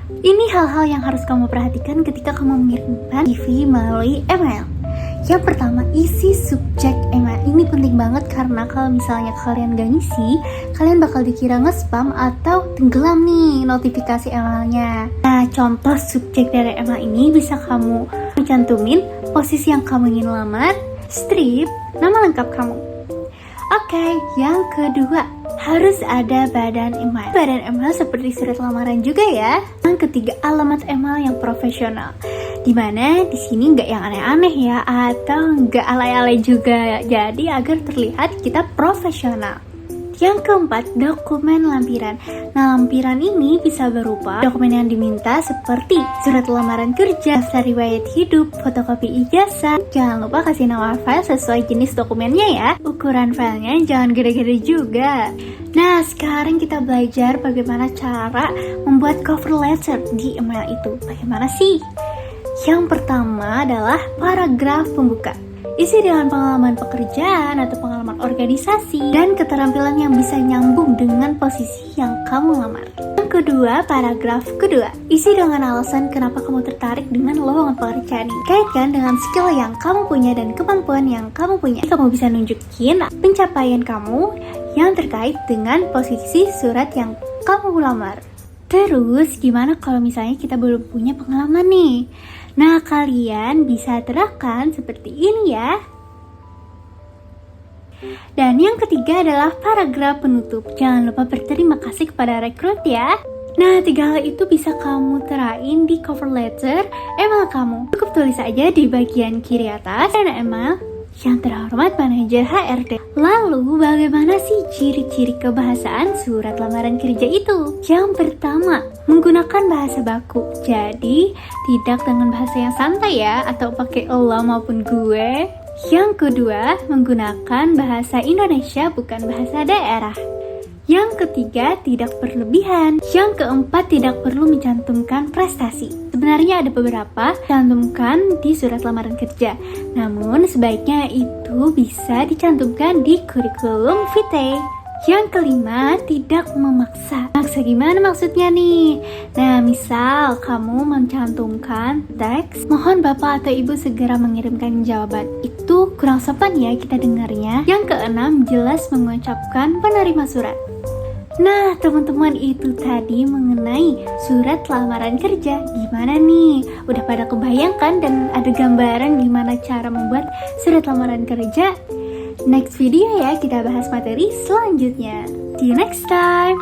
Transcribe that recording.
Ini hal-hal yang harus kamu perhatikan ketika kamu mengirimkan CV melalui email. Yang pertama, isi subjek email. Ini penting banget karena kalau misalnya kalian gak ngisi, kalian bakal dikira nge-spam atau tenggelam nih notifikasi emailnya. Nah, contoh subjek dari email ini bisa kamu cantumin posisi yang kamu ingin lamar, strip, nama lengkap kamu. Oke, yang kedua, harus ada badan email. Badan email seperti surat lamaran juga ya. Yang ketiga, alamat email yang profesional. Dimana di sini nggak yang aneh-aneh ya, atau nggak alay-alay juga. Jadi agar terlihat kita profesional. Yang keempat, dokumen lampiran. Nah, lampiran ini bisa berupa dokumen yang diminta seperti surat lamaran kerja, daftar riwayat hidup, fotokopi ijazah. Jangan lupa kasih nama file sesuai jenis dokumennya ya. Ukuran filenya jangan gede-gede juga. Nah, sekarang kita belajar bagaimana cara membuat cover letter di email itu. Bagaimana sih? Yang pertama adalah paragraf pembuka. Isi dengan pengalaman pekerjaan atau pengalaman organisasi dan keterampilan yang bisa nyambung dengan posisi yang kamu lamar. Yang kedua, paragraf kedua. Isi dengan alasan kenapa kamu tertarik dengan lowongan pekerjaan ini. Kaitkan dengan skill yang kamu punya dan kemampuan yang kamu punya. Kamu bisa nunjukin pencapaian kamu yang terkait dengan posisi surat yang kamu lamar. Terus, gimana kalau misalnya kita belum punya pengalaman nih? Nah, kalian bisa terapkan seperti ini ya. Dan yang ketiga adalah paragraf penutup. Jangan lupa berterima kasih kepada rekrut ya. Nah, 3 hal itu bisa kamu terain di cover letter email kamu. Cukup tulis aja di bagian kiri atas dan email. Yang terhormat manajer HRD. Lalu bagaimana sih ciri-ciri kebahasaan surat lamaran kerja itu? Yang pertama, menggunakan bahasa baku. Jadi tidak dengan bahasa yang santai ya, atau pakai Allah maupun gue. Yang kedua, menggunakan bahasa Indonesia bukan bahasa daerah. Yang ketiga, tidak berlebihan. Yang keempat, tidak perlu mencantumkan prestasi. Sebenarnya ada beberapa cantumkan di surat lamaran kerja. Namun sebaiknya itu bisa dicantumkan di kurikulum vitae. Yang kelima, tidak memaksa. Maksa gimana maksudnya nih? Nah, misal kamu mencantumkan teks, mohon bapak atau ibu segera mengirimkan jawaban. Itu kurang sopan ya kita dengarnya. Yang keenam, jelas mengucapkan penerima surat. Nah, teman-teman, itu tadi mengenai surat lamaran kerja. Gimana nih? Udah pada kebayangkan dan ada gambaran gimana cara membuat surat lamaran kerja? Next video ya, kita bahas materi selanjutnya. See you next time.